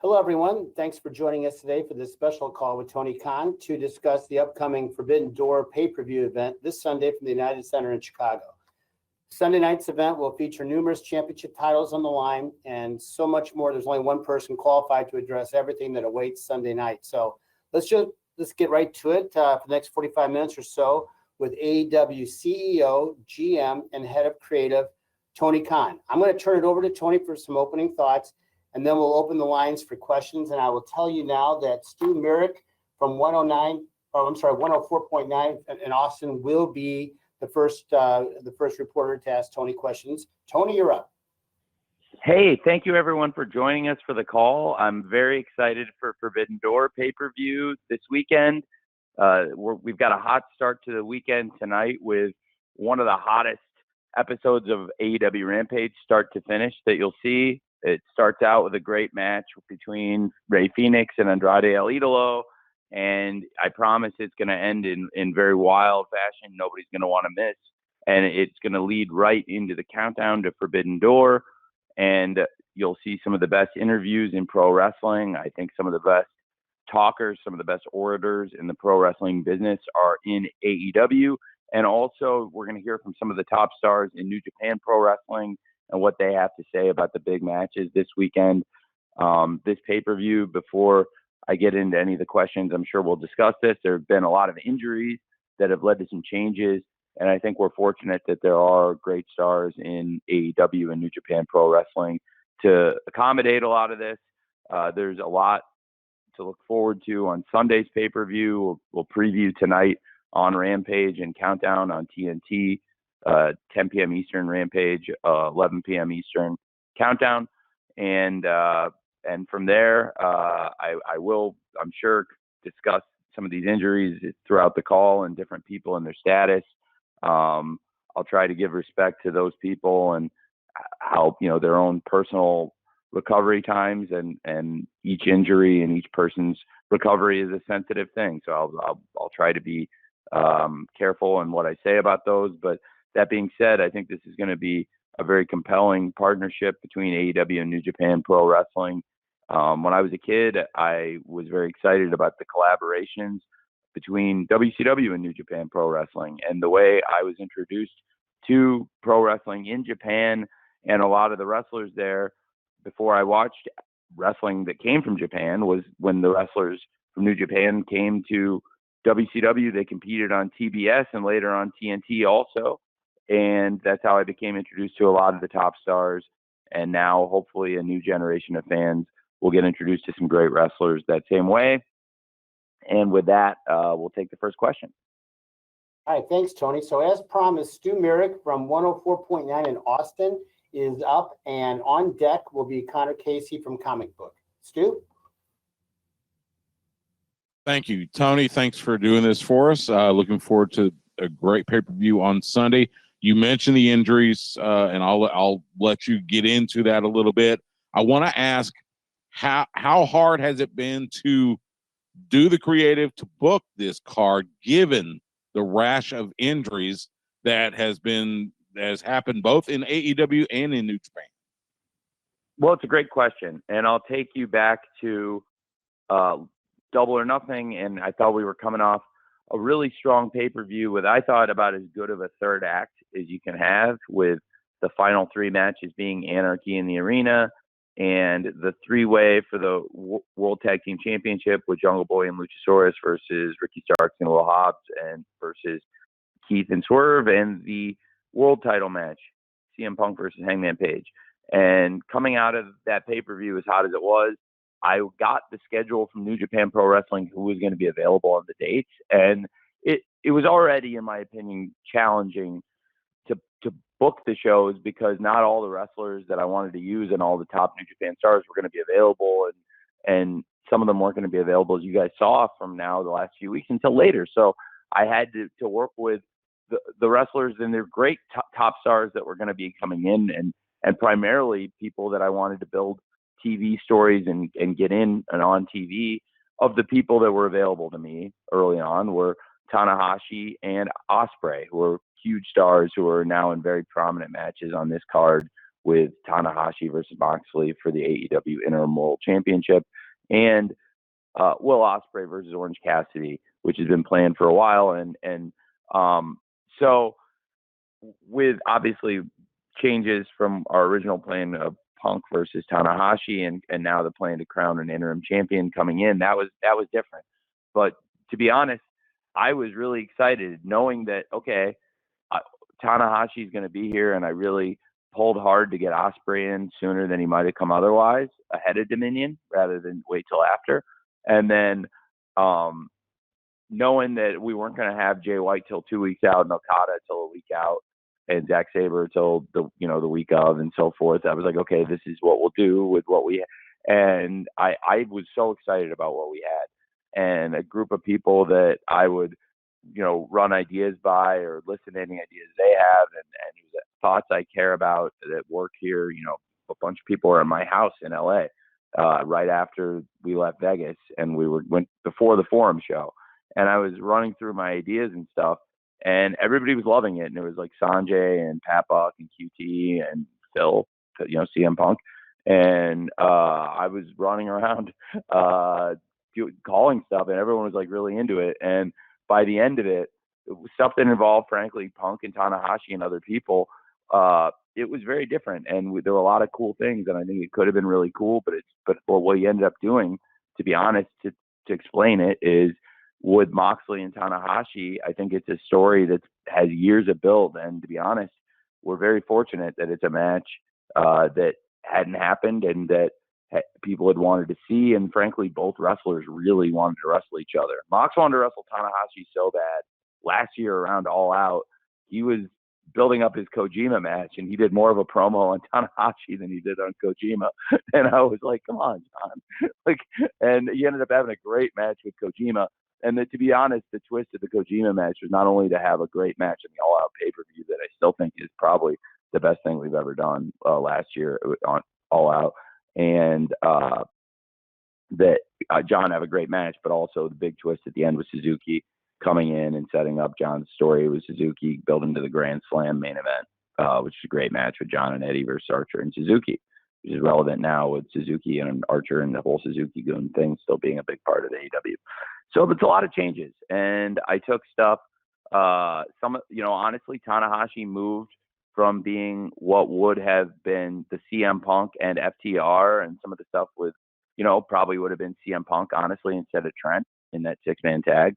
Hello, everyone. Thanks for joining us today for this special call with Tony Khan to discuss the upcoming Forbidden Door pay-per-view event this Sunday from the United Center in Chicago. Sunday night's event will feature numerous championship titles on the line and so much more. There's only one person qualified to address everything that awaits Sunday night. So let's get right to it for the next 45 minutes or so with AEW CEO, GM, and head of creative, Tony Khan. I'm going to turn it over to Tony for some opening thoughts, and then we'll open the lines for questions. And I will tell you now that Stu Merrick from 104.9 in Austin will be the first reporter to ask Tony questions. Tony, you're up. Hey, thank you everyone for joining us for the call. I'm very excited for Forbidden Door pay-per-view this weekend. We've got a hot start to the weekend tonight with one of the hottest episodes of AEW Rampage start to finish that you'll see. It starts out with a great match between Rey Fenix and Andrade El Idolo, and I promise it's going to end in very wild fashion. Nobody's going to want to miss, and it's going to lead right into the countdown to Forbidden Door, and you'll see some of the best interviews in pro wrestling. I think some of the best talkers, some of the best orators in the pro wrestling business are in AEW. And also we're going to hear from some of the top stars in New Japan Pro Wrestling and what they have to say about the big matches this weekend. This pay-per-view, before I get into any of the questions, I'm sure we'll discuss this. There have been a lot of injuries that have led to some changes. And I think we're fortunate that there are great stars in AEW and New Japan Pro Wrestling to accommodate a lot of this. There's a lot to look forward to on Sunday's pay-per-view. We'll preview tonight on Rampage and Countdown on TNT, 10 p.m. Eastern Rampage, 11 p.m. Eastern Countdown. And from there, I will, I'm sure, discuss some of these injuries throughout the call and different people and their status. I'll try to give respect to those people and help, their own personal recovery times, and each injury and each person's recovery is a sensitive thing. So I'll try to be careful in what I say about those. But that being said, I think this is going to be a very compelling partnership between AEW and New Japan Pro Wrestling. When I was a kid, I was very excited about the collaborations between WCW and New Japan Pro Wrestling, and the way I was introduced to pro wrestling in Japan and a lot of the wrestlers there before I watched wrestling that came from Japan was when the wrestlers from New Japan came to WCW. They competed on TBS and later on TNT also. And that's how I became introduced to a lot of the top stars. And now hopefully a new generation of fans will get introduced to some great wrestlers that same way. And with that, we'll take the first question. All right, thanks, Tony. So as promised, Stu Merrick from 104.9 in Austin is up, and on deck will be Connor Casey from Comic Book. Stu? Thank you, Tony. Thanks for doing this for us. Looking forward to a great pay-per-view on Sunday. You mentioned the injuries, and I'll let you get into that a little bit. I want to ask, how hard has it been to do the creative to book this card, given the rash of injuries that has happened both in AEW and in New Japan? Well, it's a great question, and I'll take you back to Double or Nothing, and I thought we were coming off a really strong pay-per-view with, I thought, about as good of a third act as you can have, with the final three matches being Anarchy in the Arena and the three-way for the World Tag Team Championship with Jungle Boy and Luchasaurus versus Ricky Starks and Will Hobbs and versus Keith and Swerve, and the world title match, CM Punk versus Hangman Page. And coming out of that pay-per-view as hot as it was, I got the schedule from New Japan Pro Wrestling, who was going to be available on the dates. And it was already, in my opinion, challenging to book the shows because not all the wrestlers that I wanted to use and all the top New Japan stars were going to be available. And some of them weren't going to be available, as you guys saw from now the last few weeks, until later. So I had to work with the wrestlers and their great top stars that were going to be coming in, and primarily people that I wanted to build TV stories and get in and on TV. Of the people that were available to me early on were Tanahashi and Ospreay, who are huge stars who are now in very prominent matches on this card with Tanahashi versus Moxley for the AEW Interim World Championship, and Will Ospreay versus Orange Cassidy, which has been planned for a while. So with obviously changes from our original plan of Punk versus Tanahashi, and now the plan to crown an interim champion coming in, that was different. But to be honest, I was really excited knowing that, okay, Tanahashi is going to be here, and I really pulled hard to get Ospreay in sooner than he might have come otherwise, ahead of Dominion rather than wait till after. And then knowing that we weren't going to have Jay White till 2 weeks out, and Okada till a week out, and Zack Sabre till the week of, and so forth, I was like, okay, this is what we'll do with what we had. And I was so excited about what we had, and a group of people that I would run ideas by or listen to any ideas they have, and thoughts I care about that work here. A bunch of people are in my house in LA right after we left Vegas, and we went before the Forum show, and I was running through my ideas and stuff, and everybody was loving it. And it was like Sanjay and Pat Buck and QT and Phil, CM Punk, and I was running around calling stuff, and everyone was like really into it. And by the end of it, stuff that involved, frankly, Punk and Tanahashi and other people, it was very different. And there were a lot of cool things, and I think it could have been really cool. But what he ended up doing, to be honest, to explain it, is with Moxley and Tanahashi, I think it's a story that has years of build. And to be honest, we're very fortunate that it's a match that hadn't happened and that people had wanted to see. And frankly, both wrestlers really wanted to wrestle each other. Mox wanted to wrestle Tanahashi so bad. Last year around All Out, he was building up his Kojima match, and he did more of a promo on Tanahashi than he did on Kojima. And I was like, come on, John. And he ended up having a great match with Kojima. And to be honest, the twist of the Kojima match was not only to have a great match in the All Out pay-per-view that I still think is probably the best thing we've ever done last year on All Out, and that John have a great match, but also the big twist at the end was Suzuki coming in and setting up John's story with Suzuki building to the Grand Slam main event, which is a great match with John and Eddie versus Archer and Suzuki, which is relevant now with Suzuki and Archer and the whole Suzuki Goon thing still being a big part of the AEW. So it's a lot of changes, and I took stuff. Honestly, Tanahashi moved from being what would have been the CM Punk and FTR, and some of the stuff with, probably would have been CM Punk, honestly, instead of Trent in that 6-man tag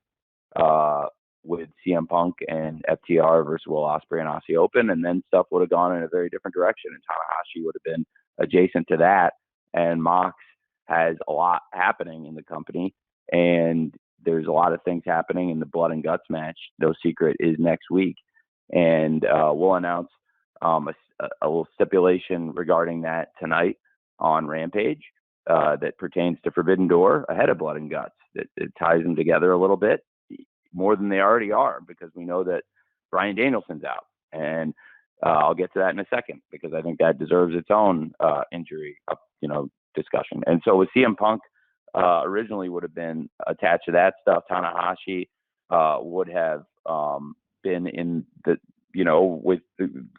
with CM Punk and FTR versus Will Ospreay and Aussie Open, and then stuff would have gone in a very different direction, and Tanahashi would have been adjacent to that, and Mox has a lot happening in the company, and there's a lot of things happening in the Blood and Guts match. No secret is next week, and we'll announce a little stipulation regarding that tonight on Rampage that pertains to Forbidden Door ahead of Blood and Guts. It ties them together a little bit more than they already are, because we know that Bryan Danielson's out, and I'll get to that in a second because I think that deserves its own injury discussion. And so with CM Punk originally would have been attached to that stuff. Tanahashi would have been in the with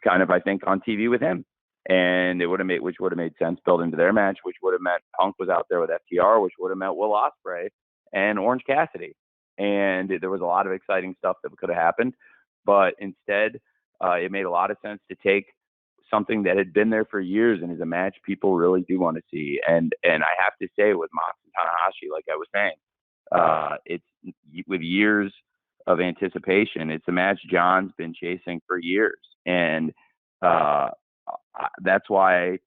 kind of, I think, on TV with him, and it would have made sense built into their match, which would have meant Punk was out there with FTR, which would have meant Will Ospreay and Orange Cassidy, and there was a lot of exciting stuff that could have happened, but instead it made a lot of sense to take something that had been there for years and is a match people really do want to see. And I have to say, with Mox and Tanahashi, like I was saying, it's with years of anticipation. It's a match John's been chasing for years, and that's why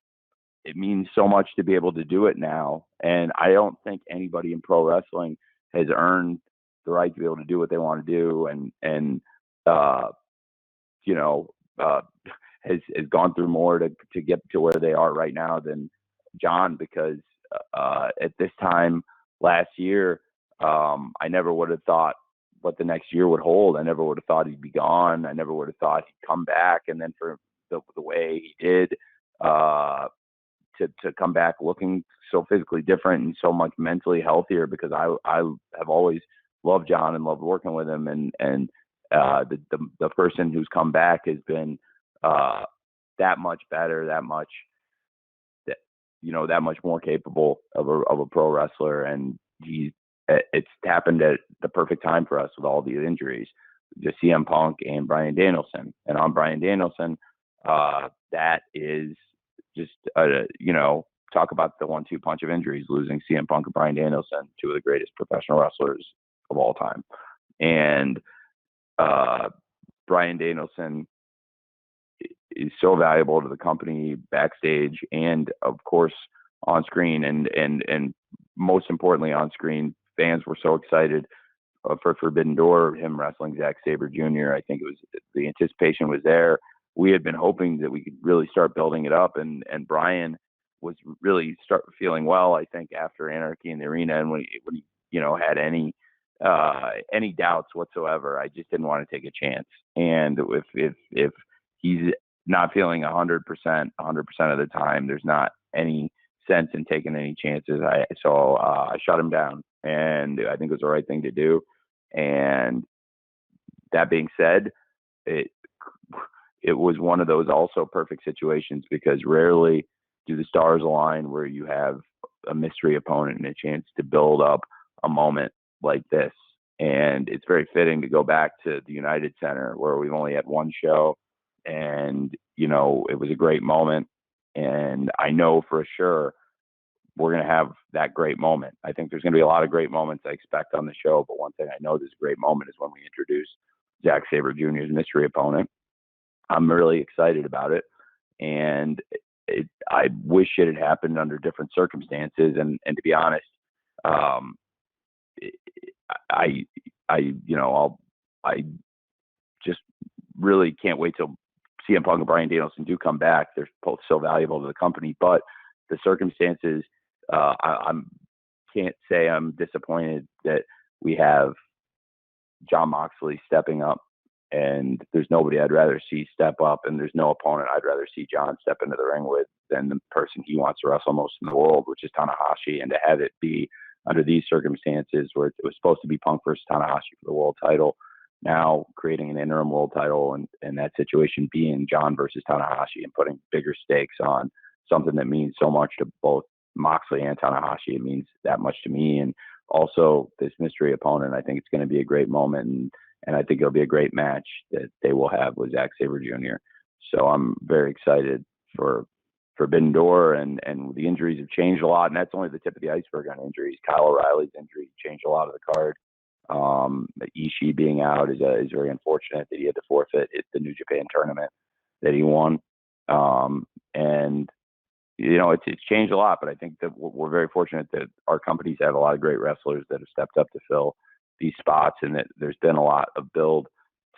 it means so much to be able to do it now. And I don't think anybody in pro wrestling has earned the right to be able to do what they want to do, and has gone through more to get to where they are right now than John, because at this time last year, I never would have thought what the next year would hold. I never would have thought he'd be gone. I never would have thought he'd come back. And then for the way he did, to come back looking so physically different and so much mentally healthier, because I have always loved John and loved working with him. And the person who's come back has been that much better, that much more capable of a pro wrestler, and it's happened at the perfect time for us with all these injuries. Just CM Punk and Bryan Danielson, and on Bryan Danielson, that is just talk about the 1-2 punch of injuries, losing CM Punk and Bryan Danielson, two of the greatest professional wrestlers of all time, and Bryan Danielson is so valuable to the company backstage and of course on screen, and most importantly on screen. Fans were so excited for Forbidden Door, him wrestling Zack Sabre Jr. I think the anticipation was there. We had been hoping that we could really start building it up, and Bryan was really start feeling well, I think, after Anarchy in the Arena, and when he had any doubts whatsoever, I just didn't want to take a chance. And if he's not feeling 100% of the time, there's not any sense in taking any chances. I shut him down, and I think it was the right thing to do. And that being said, it was one of those also perfect situations, because rarely do the stars align where you have a mystery opponent and a chance to build up a moment like this. And it's very fitting to go back to the United Center, where we've only had one show, and it was a great moment. And I know for sure we're going to have that great moment. I think there's going to be a lot of great moments I expect on the show, but one thing I know this great moment is when we introduce Zack Sabre Jr.'s mystery opponent. I'm really excited about it, and I wish it had happened under different circumstances. And to be honest, I just really can't wait till CM Punk and Bryan Danielson do come back. They're both so valuable to the company, but the circumstances, I can't say I'm disappointed that we have Jon Moxley stepping up, and there's nobody I'd rather see step up, and there's no opponent I'd rather see Jon step into the ring with than the person he wants to wrestle most in the world, which is Tanahashi. And to have it be under these circumstances, where it was supposed to be Punk versus Tanahashi for the world title, now creating an interim world title, and that situation being Jon versus Tanahashi, and putting bigger stakes on something that means so much to both Moxley and Tanahashi. It means that much to me. And also this mystery opponent, I think it's going to be a great moment, and I think it'll be a great match that they will have with Zack Sabre Jr. So I'm very excited for Forbidden Door, and the injuries have changed a lot, and that's only the tip of the iceberg on injuries. Kyle O'Reilly's injury changed a lot of the card. Ishii being out is very unfortunate that he had to forfeit the New Japan tournament that he won. And it's changed a lot, but I think that we're very fortunate that our companies have a lot of great wrestlers that have stepped up to fill these spots, and that there's been a lot of build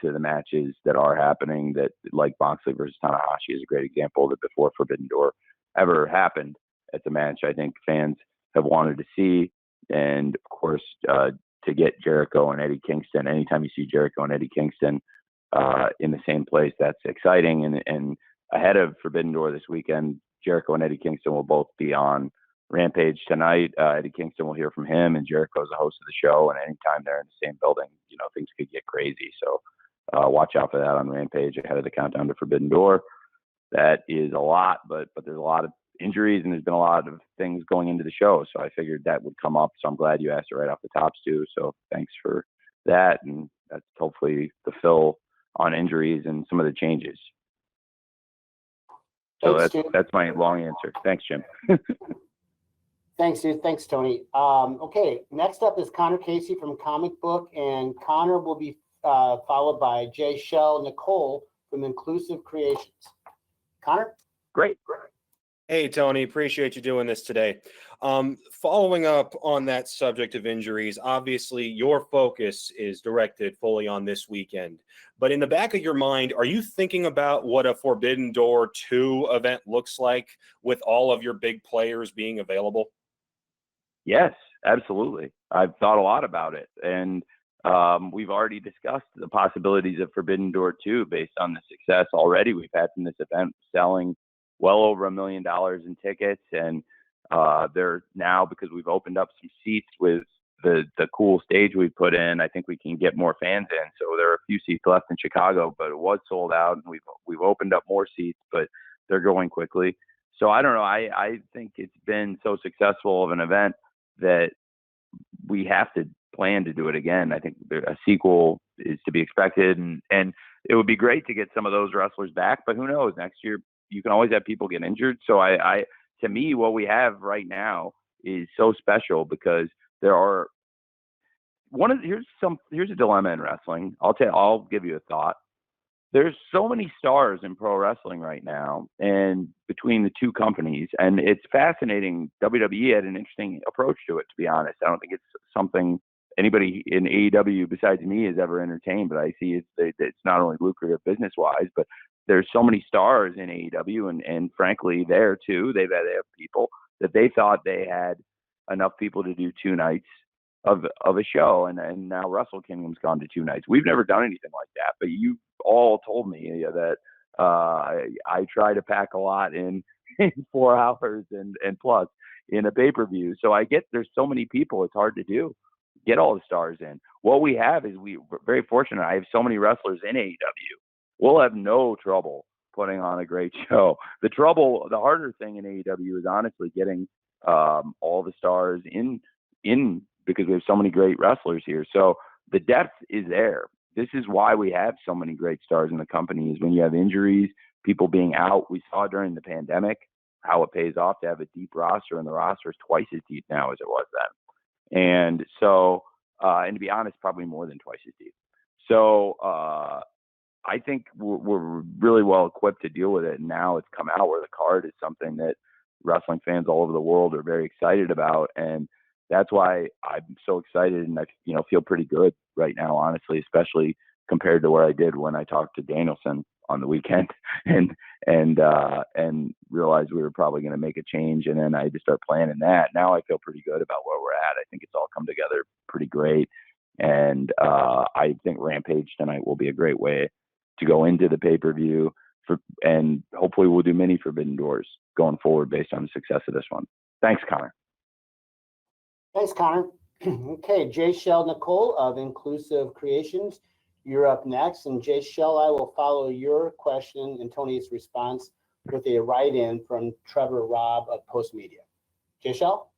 to the matches that are happening, that like Moxley versus Tanahashi is a great example, that before Forbidden Door ever happened, it's a match I think fans have wanted to see. And of course, to get Jericho and Eddie Kingston, anytime you see Jericho and Eddie Kingston in the same place, that's exciting. And ahead of Forbidden Door this weekend, Jericho and Eddie Kingston will both be on Rampage tonight. Eddie Kingston will hear from him, and Jericho's the host of the show. And anytime they're in the same building, things could get crazy. So watch out for that on Rampage ahead of the countdown to Forbidden Door. That is a lot, but there's a lot of injuries, and there's been a lot of things going into the show. So I figured that would come up. So I'm glad you asked it right off the top, Stu. So thanks for that. And that's hopefully the fill on injuries and some of the changes. So that's my long answer. Thanks, Jim. Thanks, dude. Thanks, Tony. Okay, next up is Connor Casey from Comic Book, and Connor will be followed by Jay Shell Nicole from Inclusive Creations. Connor? Great. Hey, Tony, appreciate you doing this today. Following up on that subject of injuries, obviously your focus is directed fully on this weekend. But in the back of your mind, are you thinking about what a Forbidden Door 2 event looks like with all of your big players being available? Yes, absolutely. I've thought a lot about it. And we've already discussed the possibilities of Forbidden Door 2 based on the success already we've had from this event, selling well over $1 million in tickets. And they're now, because we've opened up some seats with the cool stage we put in, I think we can get more fans in. So there are a few seats left in Chicago, but it was sold out, and we've opened up more seats. But they're going quickly. So I don't know. I think it's been so successful of an event that we have to plan to do it again. I think a sequel is to be expected, and it would be great to get some of those wrestlers back, but who knows? Next year, you can always have people get injured. So to me, what we have right now is so special because there are here's a dilemma in wrestling. I'll give you a thought. There's so many stars in pro wrestling right now, and between the two companies, and it's fascinating. WWE had an interesting approach to it, to be honest. I don't think it's something anybody in AEW besides me has ever entertained, but I see it's not only lucrative business wise, but there's so many stars in AEW, and frankly, there too, they have people that they thought they had enough people to do 2 nights of a show, and now Wrestle Kingdom's gone to 2 nights. We've never done anything like that, but you all told me that I try to pack a lot in 4 hours and plus in a pay-per-view. So I get there's so many people, it's hard to get all the stars in. What we have is we're very fortunate. I have so many wrestlers in AEW. We'll have no trouble putting on a great show. The harder thing in AEW is honestly getting all the stars in because we have so many great wrestlers here. So the depth is there. This is why we have so many great stars in the company, is when you have injuries, people being out. We saw during the pandemic how it pays off to have a deep roster, and the roster is twice as deep now as it was then. And so, and to be honest, probably more than twice as deep. So I think we're really well equipped to deal with it. And now it's come out where the card is something that wrestling fans all over the world are very excited about. And that's why I'm so excited, and I feel pretty good right now, honestly, especially compared to where I did when I talked to Danielson on the weekend and realized we were probably going to make a change, and then I had to start planning that. Now I feel pretty good about where we're at. I think it's all come together pretty great, and I think Rampage tonight will be a great way to go into the pay-per-view, and hopefully we'll do many Forbidden Doors going forward based on the success of this one. Thanks, Connor. Thanks, Connor. Okay, Jay Shell Nicole of Inclusive Creations, you're up next. And Jay Shell, I will follow your question and Tony's response with a write-in from Trevor Robb of Post Media. Jay Shell?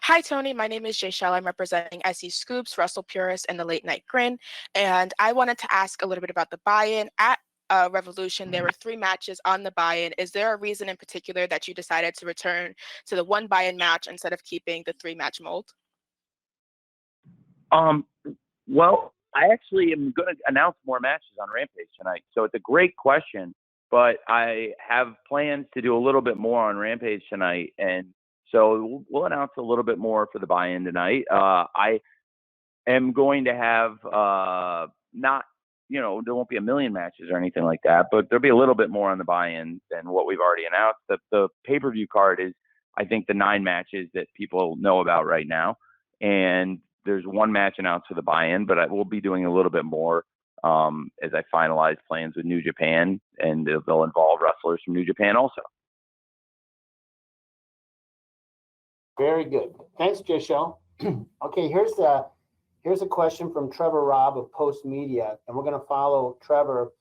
Hi, Tony. My name is Jay Shell. I'm representing SE Scoops, Russell Purist, and the Late Night Grin. And I wanted to ask a little bit about the buy-in. At Revolution, there were 3 matches on the buy-in. Is there a reason in particular that you decided to return to the 1 buy-in match instead of keeping the 3-match mold? Well, I actually am going to announce more matches on Rampage tonight. So it's a great question, but I have plans to do a little bit more on Rampage tonight. And so we'll announce a little bit more for the buy-in tonight. I am going to have there won't be a million matches or anything like that, but there'll be a little bit more on the buy-in than what we've already announced. The pay-per-view card is, I think, the 9 matches that people know about right now. And there's 1 match announced for the buy-in, but I will be doing a little bit more as I finalize plans with New Japan, and they'll involve wrestlers from New Japan also. Very good. Thanks, Jay Shell. Okay, here's a question from Trevor Robb of Post Media, and we're going to follow Trevor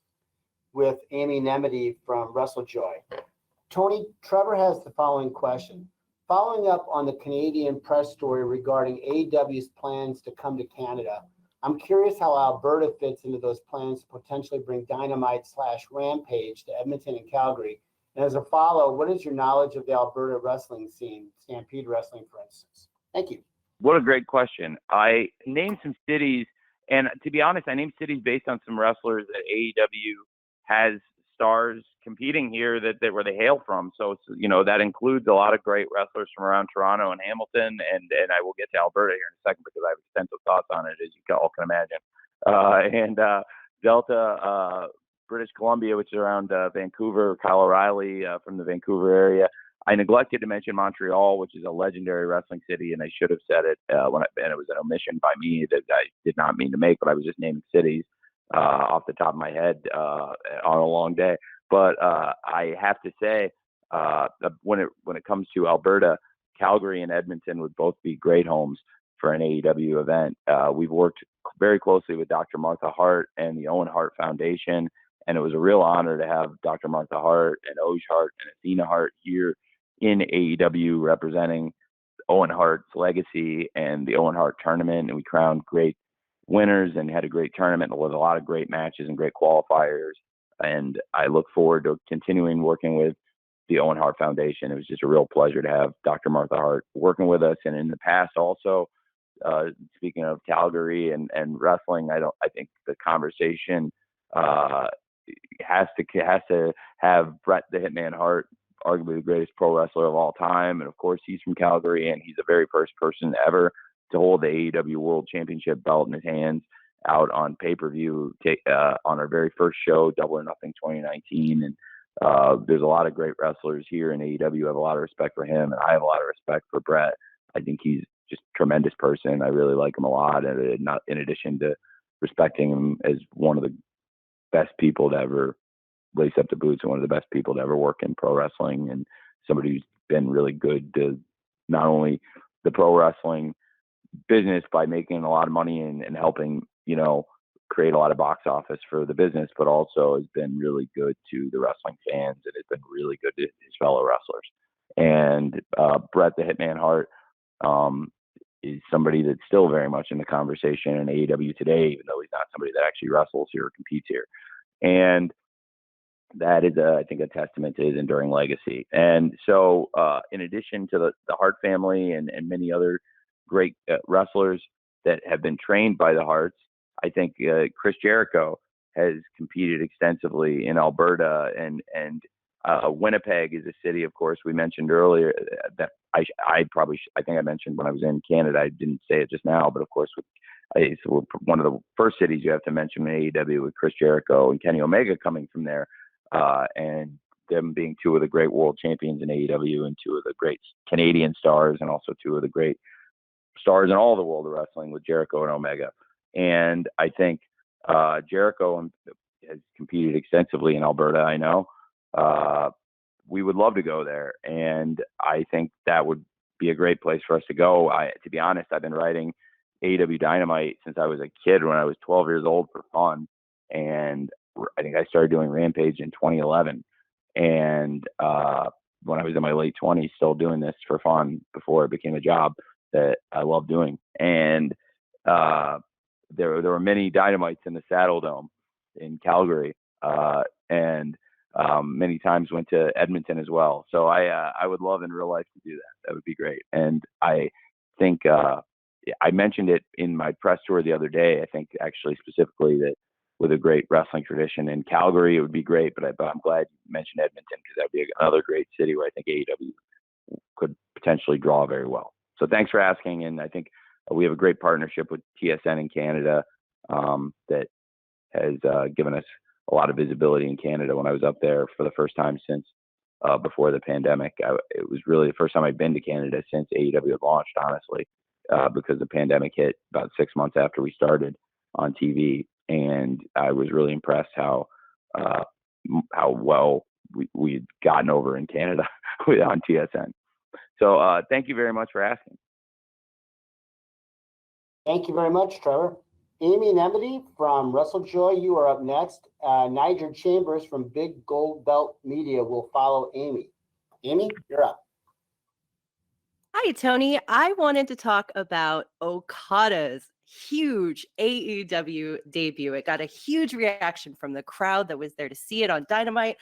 with Amy Nemedy from WrestleJoy. Tony, Trevor has the following question. Following up on the Canadian press story regarding AEW's plans to come to Canada, I'm curious how Alberta fits into those plans to potentially bring Dynamite/Rampage to Edmonton and Calgary. And as a follow, what is your knowledge of the Alberta wrestling scene, Stampede Wrestling, for instance? Thank you. What a great question. I named some cities, and to be honest, I named cities based on some wrestlers that AEW has stars competing here that where they hail from. So, that includes a lot of great wrestlers from around Toronto and Hamilton, and I will get to Alberta here in a second because I have extensive thoughts on it, as you all can imagine. And Delta, British Columbia, which is around Vancouver, Kyle O'Reilly from the Vancouver area. I neglected to mention Montreal, which is a legendary wrestling city, and I should have said it and it was an omission by me that I did not mean to make, but I was just naming cities off the top of my head on a long day. But I have to say, when it comes to Alberta, Calgary and Edmonton would both be great homes for an AEW event. We've worked very closely with Dr. Martha Hart and the Owen Hart Foundation, And it was a real honor to have Dr. Martha Hart and Oj Hart and Athena Hart here in AEW representing Owen Hart's legacy and the Owen Hart tournament. And we crowned great winners and had a great tournament with a lot of great matches and great qualifiers. And I look forward to continuing working with the Owen Hart Foundation. It was just a real pleasure to have Dr. Martha Hart working with us. And in the past also, speaking of Calgary and wrestling, I think the conversation has to have Bret the Hitman Hart, arguably the greatest pro wrestler of all time. And of course, he's from Calgary, and he's the very first person ever to hold the AEW World Championship belt in his hands out on pay-per-view on our very first show, Double or Nothing 2019. And there's a lot of great wrestlers here in AEW. I have a lot of respect for him, and I have a lot of respect for Bret. I think he's just a tremendous person. I really like him a lot, and not in addition to respecting him as one of the best people to ever lace up the boots and one of the best people to ever work in pro wrestling, and somebody who's been really good to not only the pro wrestling business by making a lot of money and helping, create a lot of box office for the business, but also has been really good to the wrestling fans and has been really good to his fellow wrestlers. And Bret the Hitman Hart is somebody that's still very much in the conversation in AEW today, even though he's not somebody that actually wrestles here or competes here. And that is, I think, a testament to his enduring legacy. And so in addition to the Hart family and many other great wrestlers that have been trained by the Harts, I think Chris Jericho has competed extensively in Alberta, and Winnipeg is a city, of course, we mentioned earlier that I think I mentioned when I was in Canada. I didn't say it just now, but of course, it's one of the first cities you have to mention in AEW with Chris Jericho and Kenny Omega coming from there, and them being two of the great world champions in AEW and two of the great Canadian stars, and also two of the great stars in all the world of wrestling with Jericho and Omega. And I think Jericho has competed extensively in Alberta, I know. We would love to go there, and I think that would be a great place for us to go. To be honest, I've been writing AEW Dynamite since I was a kid, when I was 12 years old, for fun, and I think I started doing Rampage in 2011. And when I was in my late 20s, still doing this for fun before it became a job that I love doing. And there were many Dynamites in the Saddle Dome in Calgary, and many times went to Edmonton as well. So I would love in real life to do that. That would be great. And I think I mentioned it in my press tour the other day. I think actually specifically that with a great wrestling tradition in Calgary, it would be great. But I'm glad you mentioned Edmonton, because that'd be another great city where I think AEW could potentially draw very well. So thanks for asking. And I think we have a great partnership with TSN in Canada that has given us a lot of visibility in Canada. When I was up there for the first time since before the pandemic, it was really the first time I'd been to Canada since AEW had launched, honestly, because the pandemic hit about 6 months after we started on TV. And I was really impressed how well we'd gotten over in Canada on TSN. So thank you very much for asking. Thank you very much, Trevor. Amy and Emily from WrestleJoy, you are up next. Niger Chambers from Big Gold Belt Media will follow Amy. Amy, you're up. Hi, Tony. I wanted to talk about Okada's huge AEW debut. It got a huge reaction from the crowd that was there to see it on Dynamite,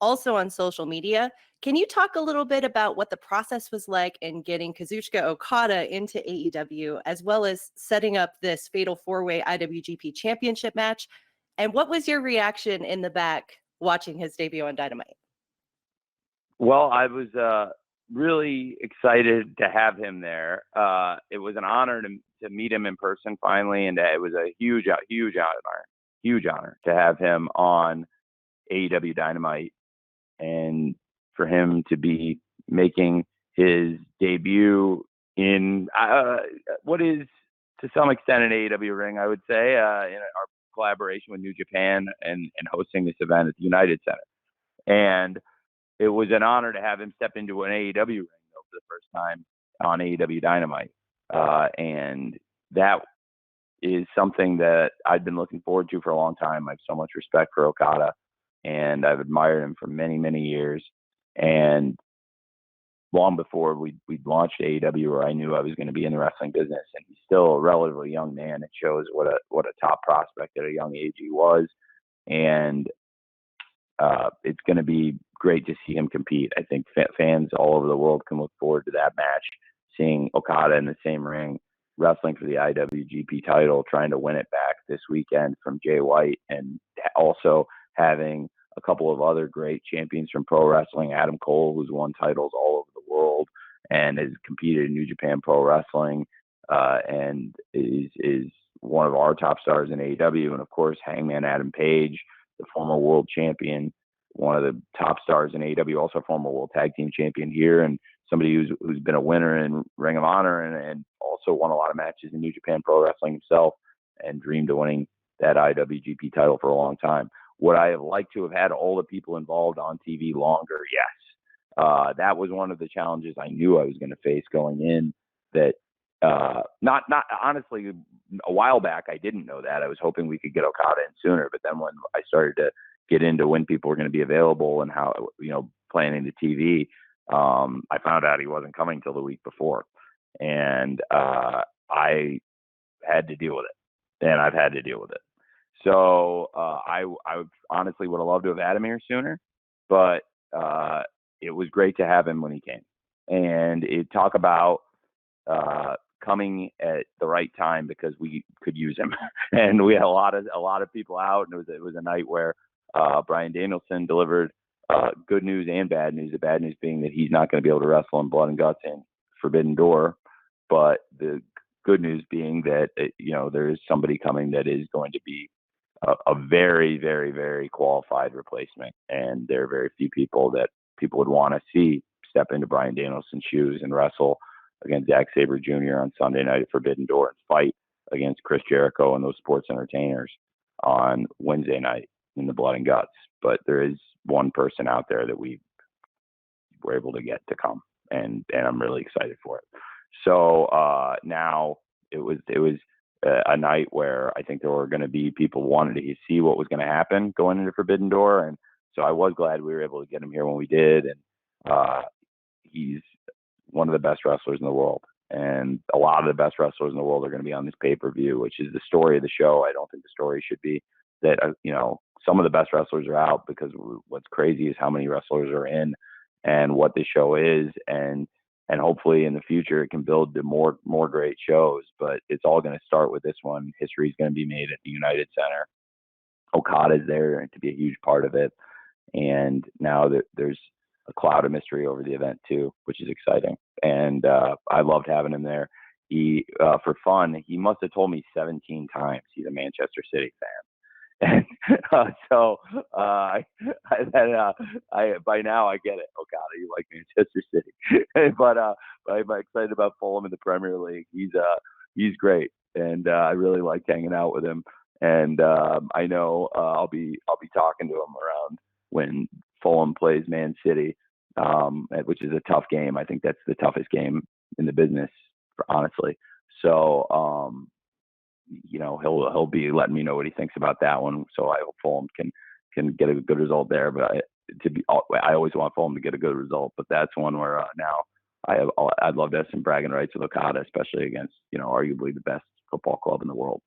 also on social media. Can you talk a little bit about what the process was like in getting Kazuchika Okada into AEW, as well as setting up this Fatal 4-Way IWGP Championship match? And what was your reaction in the back watching his debut on Dynamite? Well, I was really excited to have him there. It was an honor to meet him in person finally, and it was a huge honor to have him on AEW Dynamite, and for him to be making his debut in what is to some extent an AEW ring, I would say, in our collaboration with New Japan and hosting this event at the United Center. And it was an honor to have him step into an AEW ring, though, for the first time on AEW Dynamite. And that is something that I've been looking forward to for a long time. I have so much respect for Okada, and I've admired him for many, many years. And long before we'd launched AEW, where I knew I was going to be in the wrestling business, and he's still a relatively young man. It shows what a top prospect at a young age he was, and it's going to be great to see him compete. I think fans all over the world can look forward to that match, seeing Okada in the same ring, wrestling for the IWGP title, trying to win it back this weekend from Jay White, and also having a couple of other great champions from pro wrestling, Adam Cole, who's won titles all over the world and has competed in New Japan Pro Wrestling, and is one of our top stars in AEW. And of course, Hangman Adam Page, the former world champion, one of the top stars in AEW, also former world tag team champion here, and somebody who's been a winner in Ring of Honor and also won a lot of matches in New Japan Pro Wrestling himself, and dreamed of winning that IWGP title for a long time. Would I have liked to have had all the people involved on TV longer? Yes. That was one of the challenges I knew I was going to face going in. That not honestly, a while back I didn't know that. I was hoping we could get Okada in sooner, but then when I started to get into when people were going to be available and how, planning the TV, I found out he wasn't coming till the week before, and I had to deal with it, and I've had to deal with it. So I honestly would have loved to have had him here sooner, but it was great to have him when he came. And talk about coming at the right time, because we could use him, and we had a lot of people out, and it was a night where Bryan Danielson delivered good news and bad news. The bad news being that he's not going to be able to wrestle in Blood and Guts and Forbidden Door, but the good news being that there is somebody coming that is going to be a very, very, very qualified replacement, and there are very few people that people would want to see step into Bryan Danielson's shoes and wrestle against Zack Sabre Jr. on Sunday night at Forbidden Door, and fight against Chris Jericho and those sports entertainers on Wednesday night in the Blood and Guts. But there is one person out there that we were able to get to come, and I'm really excited for it. So now it was a night where I think there were going to be people wanted to see what was going to happen going into Forbidden Door. And so I was glad we were able to get him here when we did. And he's one of the best wrestlers in the world. And a lot of the best wrestlers in the world are going to be on this pay-per-view, which is the story of the show. I don't think the story should be that, some of the best wrestlers are out, because what's crazy is how many wrestlers are in and what this show is. And hopefully in the future it can build to more great shows, but it's all going to start with this one. History is going to be made at the United Center. Okada is there to be a huge part of it, and now there's a cloud of mystery over the event too, which is exciting. And I loved having him there. He for fun, he must have told me 17 times he's a Manchester City fan. And so by now I get it. Okada, you like Manchester City, but I'm excited about Fulham in the Premier League. He's great, and I really like hanging out with him. And I know I'll be talking to him around when Fulham plays Man City, which is a tough game. I think that's the toughest game in the business, honestly. So he'll be letting me know what he thinks about that one. So I hope Fulham can get a good result there. But I always want Fulham to get a good result. But that's one where now I'd love to have some bragging rights with Okada, especially against arguably the best football club in the world.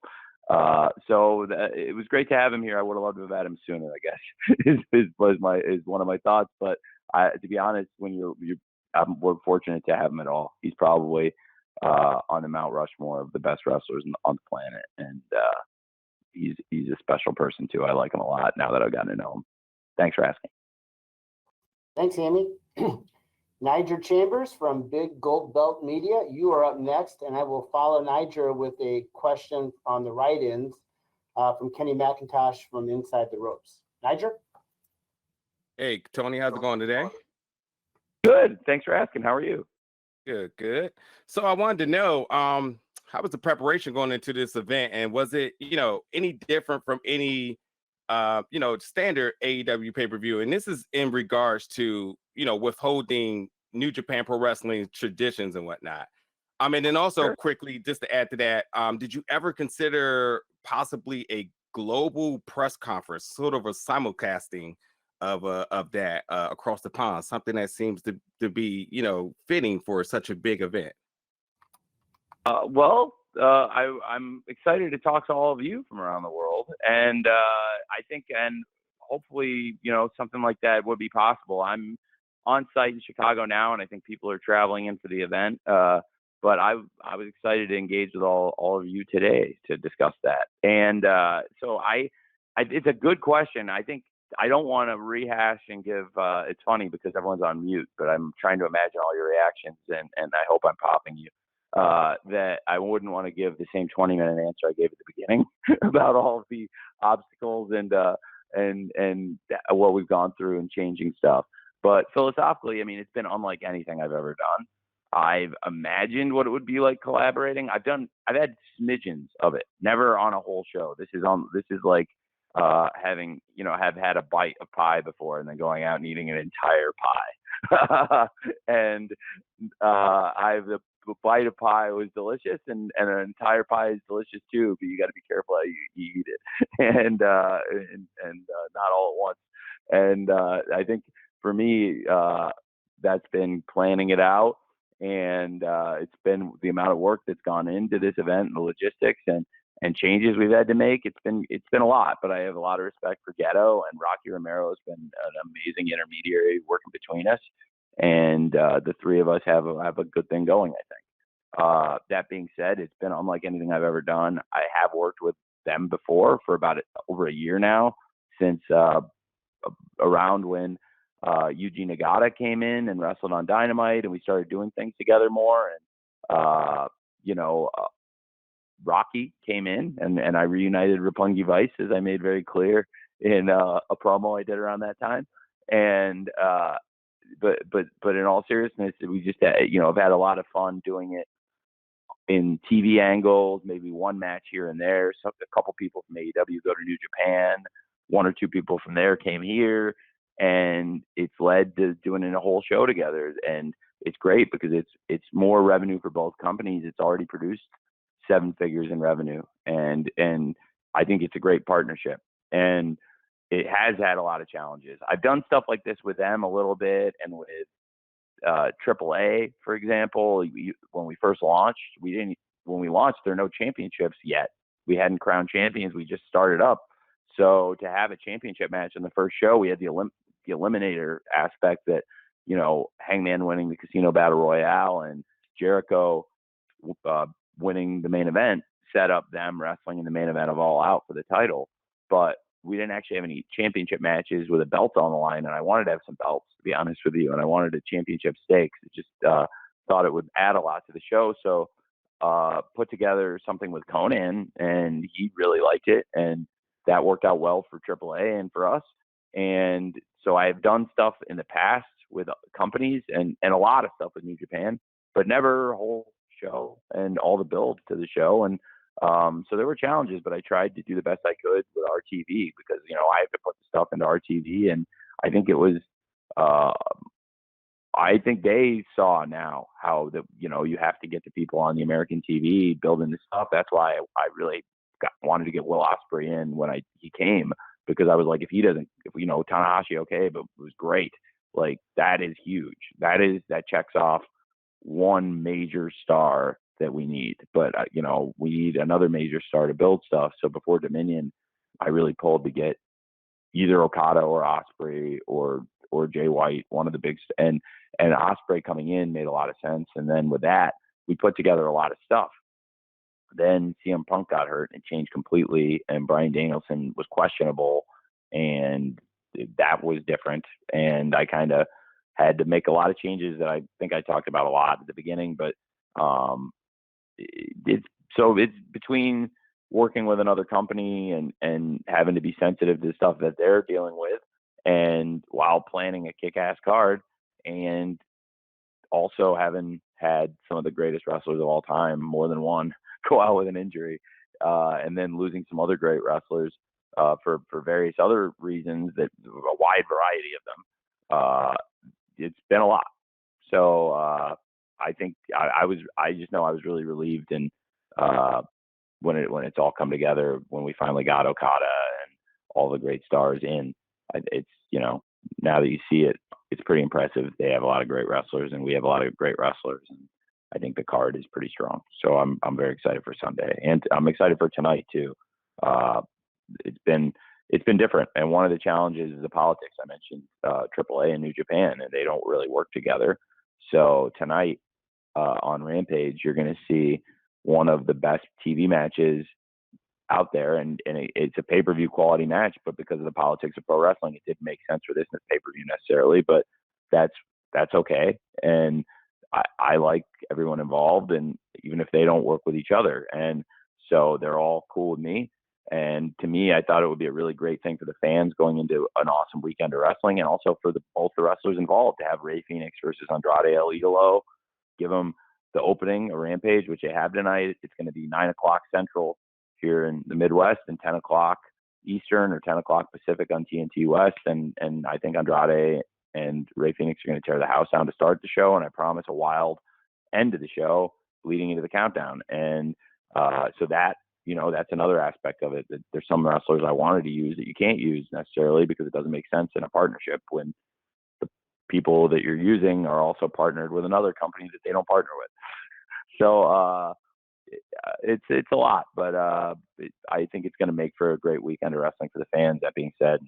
So it was great to have him here. I would have loved to have had him sooner, I guess, is one of my thoughts. But to be honest, when we're fortunate to have him at all. He's probably on the Mount Rushmore of the best wrestlers on the planet, and he's a special person too. I like him a lot now that I've gotten to know him. Thanks for asking. Thanks, Amy. Niger Chambers from Big Gold Belt Media, you are up next, and I will follow Niger with a question on the write-ins from Kenny McIntosh from Inside the Ropes. Niger? Hey, Tony, how's it going today? Good. Thanks for asking. How are you? Good. So I wanted to know, how was the preparation going into this event, and was it, any different from any, standard AEW pay-per-view? And this is in regards to, withholding New Japan Pro Wrestling traditions and whatnot. And then also Sure. quickly, just to add to that, did you ever consider possibly a global press conference, sort of a simulcasting of that across the pond, something that seems to be, fitting for such a big event? I'm excited to talk to all of you from around the world, and I think, and hopefully, something like that would be possible. I'm on site in Chicago now, and I think people are traveling in for the event. But I was excited to engage with all of you today to discuss that. And it's a good question. I think I don't want to rehash and give. It's funny because everyone's on mute, but I'm trying to imagine all your reactions, and I hope I'm popping you. That I wouldn't want to give the same 20-minute answer I gave at the beginning about all of the obstacles and what we've gone through and changing stuff. But philosophically, I mean, it's been unlike anything I've ever done. I've imagined what it would be like collaborating. I've had smidgens of it, never on a whole show. This is like having, have had a bite of pie before and then going out and eating an entire pie. And the bite of pie was delicious, and an entire pie is delicious too, but you got to be careful how you eat it, and not all at once. And I think for me, that's been planning it out, and it's been the amount of work that's gone into this event and the logistics and changes we've had to make. It's been a lot, but I have a lot of respect for Ghetto, and Rocky Romero has been an amazing intermediary working between us. And the three of us have a good thing going, I think. That being said, it's been unlike anything I've ever done. I have worked with them before for about over a year now, since around when Yuji Nagata came in and wrestled on Dynamite, and we started doing things together more. And Rocky came in, and I reunited Roppongi Vice, as I made very clear in a promo I did around that time. And but in all seriousness, we just have had a lot of fun doing it in TV angles, maybe one match here and there. So a couple people from AEW go to New Japan, one or two people from there came here, and it's led to doing a whole show together. And it's great because it's more revenue for both companies. It's already produced 7 figures in revenue, and I think it's a great partnership. And it has had a lot of challenges. I've done stuff like this with them a little bit, and with AAA, for example. When we first launched, when we launched, there are no championships yet. We hadn't crowned champions. We just started up. So to have a championship match in the first show, we had the eliminator aspect that, Hangman winning the Casino Battle Royale and Jericho winning the main event set up them wrestling in the main event of All Out for the title. But we didn't actually have any championship matches with a belt on the line, and I wanted to have some belts, to be honest with you, and I wanted a championship stakes. It just thought it would add a lot to the show. So put together something with Conan, and he really liked it, and that worked out well for AAA and for us. And so I've done stuff in the past with companies and a lot of stuff with New Japan, but never a whole show and all the build to the show. And so there were challenges, but I tried to do the best I could with RTV because, I have to put the stuff into RTV. And I think it was, I think they saw now how you have to get the people on the American TV building this stuff. That's why I really wanted to get Will Ospreay in when he came, because I was like, if Tanahashi, okay, but it was great. Like, that is huge. That checks off one major star that we need, but we need another major star to build stuff. So before Dominion, I really pulled to get either Okada or Ospreay or Jay White, one of the big, and Ospreay coming in made a lot of sense. And then with that, we put together a lot of stuff. Then CM Punk got hurt and it changed completely, and Bryan Danielson was questionable, and that was different. And I kind of had to make a lot of changes that I think I talked about a lot at the beginning, but it's between working with another company and having to be sensitive to stuff that they're dealing with, and while planning a kick-ass card, and also having had some of the greatest wrestlers of all time, more than one, go out with an injury, and then losing some other great wrestlers for various other reasons, that a wide variety of them. It's been a lot. So I think I just know I was really relieved, and when it's all come together, when we finally got Okada and all the great stars in, it's, now that you see it, it's pretty impressive. They have a lot of great wrestlers, and we have a lot of great wrestlers, and I think the card is pretty strong. So I'm very excited for Sunday, and I'm excited for tonight too. It's been different, and one of the challenges is the politics. I mentioned AAA and New Japan, and they don't really work together. So tonight on Rampage, you're going to see one of the best TV matches out there, and it's a pay-per-view quality match, but because of the politics of pro wrestling, it didn't make sense for this pay-per-view necessarily, but that's okay. And I like everyone involved, and even if they don't work with each other, and so they're all cool with me. And to me, I thought it would be a really great thing for the fans going into an awesome weekend of wrestling, and also for both the wrestlers involved to have Rey Fenix versus Andrade El Idolo, give them the opening, a Rampage, which they have tonight. It's going to be 9 o'clock Central here in the Midwest, and 10 o'clock Eastern or 10 o'clock Pacific on TNT West. And I think Andrade and Rey Fenix are going to tear the house down to start the show, and I promise a wild end to the show leading into the countdown. And so that, that's another aspect of it. That there's some wrestlers I wanted to use that you can't use necessarily because it doesn't make sense in a partnership when the people that you're using are also partnered with another company that they don't partner with. So it's a lot, but I think it's going to make for a great weekend of wrestling for the fans. That being said,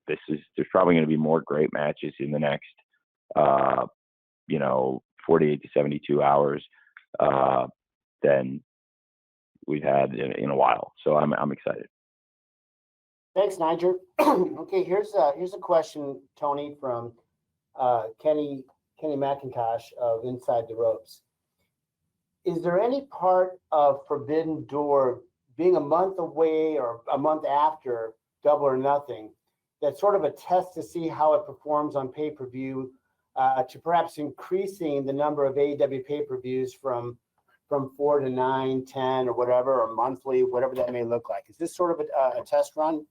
there's probably going to be more great matches in the next 48 to 72 hours than we've had in a while. So I'm excited. Thanks, Nigel. Okay, here's a question, Tony, from Kenny McIntosh of Inside the Ropes. Is there any part of Forbidden Door being a month away or a month after Double or Nothing that's sort of a test to see how it performs on pay-per-view, to perhaps increasing the number of AEW pay-per-views from 4 to 9, 10, or whatever, or monthly, whatever that may look like? Is this sort of a test run?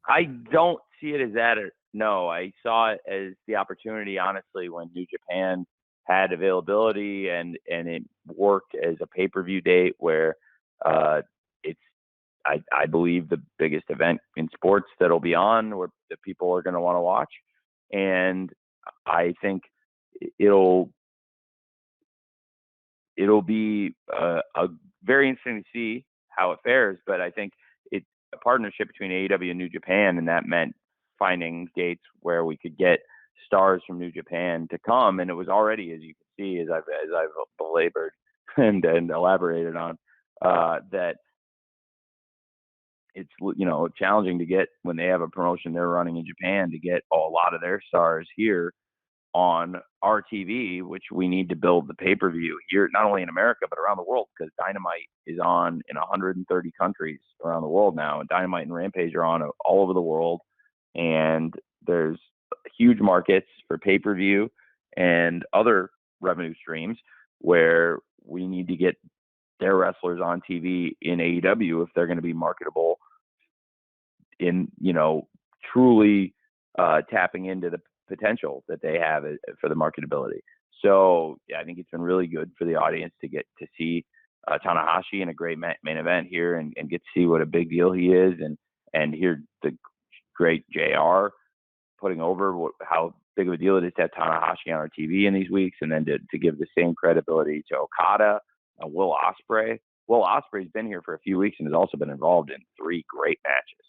I don't see it as that. No, I saw it as the opportunity, honestly, when New Japan had availability and it worked as a pay-per-view date where it's, I believe, the biggest event in sports that'll be on, where the people are going to want to watch. And I think it'll be a very interesting to see how it fares. But I think it's a partnership between AEW and New Japan, and that meant finding dates where we could get stars from New Japan to come. And it was already, as you can see, as I've belabored and elaborated on, that it's, challenging to get, when they have a promotion they're running in Japan, to get a lot of their stars here on our TV, which we need to build the pay-per-view here, not only in America, but around the world, because Dynamite is on in 130 countries around the world now, and Dynamite and Rampage are on all over the world. And there's huge markets for pay-per-view and other revenue streams where we need to get their wrestlers on TV in AEW if they're going to be marketable in, truly tapping into the potential that they have for the marketability. So yeah, I think it's been really good for the audience to get to see Tanahashi in a great main event here and get to see what a big deal he is, and hear the great JR putting over how big of a deal it is to have Tanahashi on our TV in these weeks, and then to give the same credibility to Okada, Will Ospreay. Will Ospreay's been here for a few weeks and has also been involved in 3 great matches.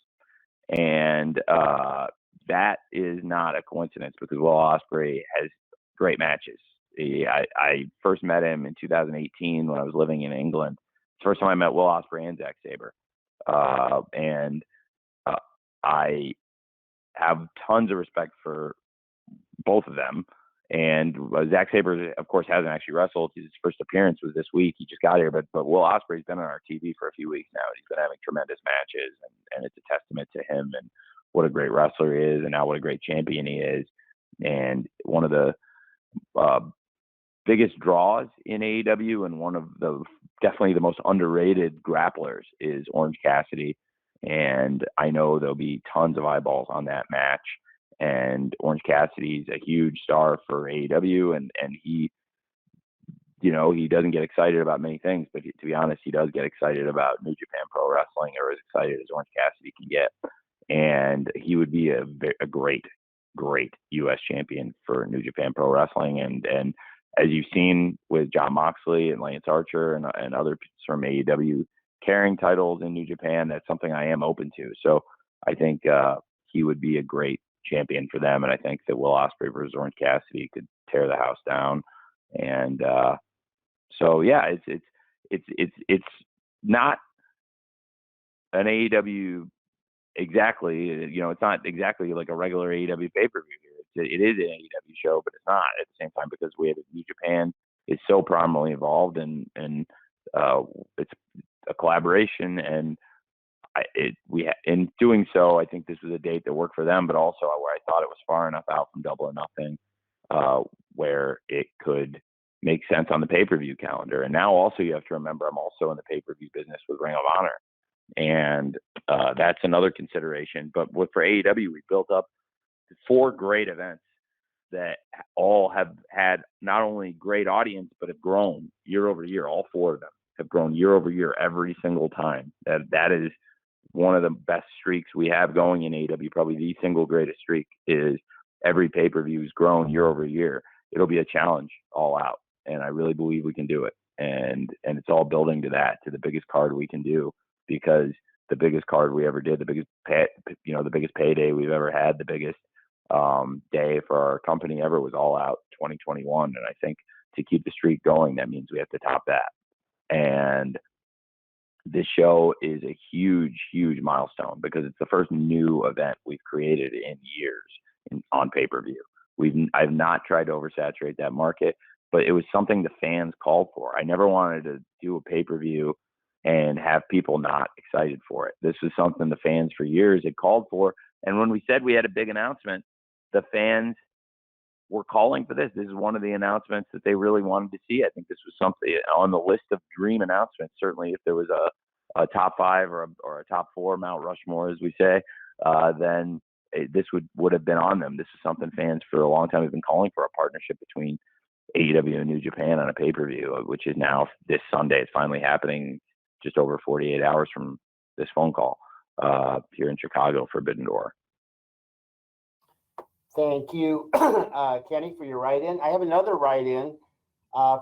And that is not a coincidence, because Will Ospreay has great matches. I first met him in 2018 when I was living in England. It's the first time I met Will Ospreay and Zack Sabre. And I have tons of respect for both of them. And Zack Sabre, of course, hasn't actually wrestled. His first appearance was this week. He just got here. But Will Ospreay's been on our TV for a few weeks now. He's been having tremendous matches, and it's a testament to him and what a great wrestler he is, and now what a great champion he is. And one of the biggest draws in AEW, and one of the definitely the most underrated grapplers, is Orange Cassidy. And I know there'll be tons of eyeballs on that match. And Orange Cassidy's a huge star for AEW, and he he doesn't get excited about many things, but to be honest, he does get excited about New Japan Pro Wrestling, or as excited as Orange Cassidy can get. And he would be a great U.S. champion for New Japan Pro Wrestling. And as you've seen with Jon Moxley and Lance Archer and others from AEW carrying titles in New Japan, that's something I am open to. So I think he would be a great champion for them. And I think that Will Ospreay versus Orange Cassidy could tear the house down. And so, yeah, it's not an AEW exactly, it's not exactly like a regular AEW pay-per-view here. It is an AEW show, but it's not at the same time, because New Japan is so prominently involved, and it's a collaboration. And in doing so, I think this was a date that worked for them, but also where I thought it was far enough out from Double or Nothing where it could make sense on the pay-per-view calendar. And now also you have to remember, I'm also in the pay-per-view business with Ring of Honor. And that's another consideration. But for AEW, we built up 4 great events that all have had not only great audience, but have grown year over year. All 4 of them have grown year over year every single time. That is one of the best streaks we have going in AEW. Probably the single greatest streak is every pay-per-view has grown year over year. It'll be a challenge all out, and I really believe we can do it. And it's all building to that, to the biggest card we can do, because the biggest card we ever did, the biggest payday we've ever had, the biggest day for our company ever was All Out 2021. And I think to keep the streak going, that means we have to top that. And this show is a huge, huge milestone, because it's the first new event we've created in years on pay-per-view. I've not tried to oversaturate that market, but it was something the fans called for. I never wanted to do a pay-per-view and have people not excited for it. This was something the fans for years had called for. And when we said we had a big announcement, the fans were calling for this. This is one of the announcements that they really wanted to see. I think this was something on the list of dream announcements. Certainly if there was a top 5 or a top 4 Mount Rushmore, as we say, then this would have been on them. This is something fans for a long time have been calling for, a partnership between AEW and New Japan on a pay-per-view, which is now this Sunday. It's finally happening just over 48 hours from this phone call here in Chicago, Forbidden Door. Thank you, Kenny, for your write-in. I have another write-in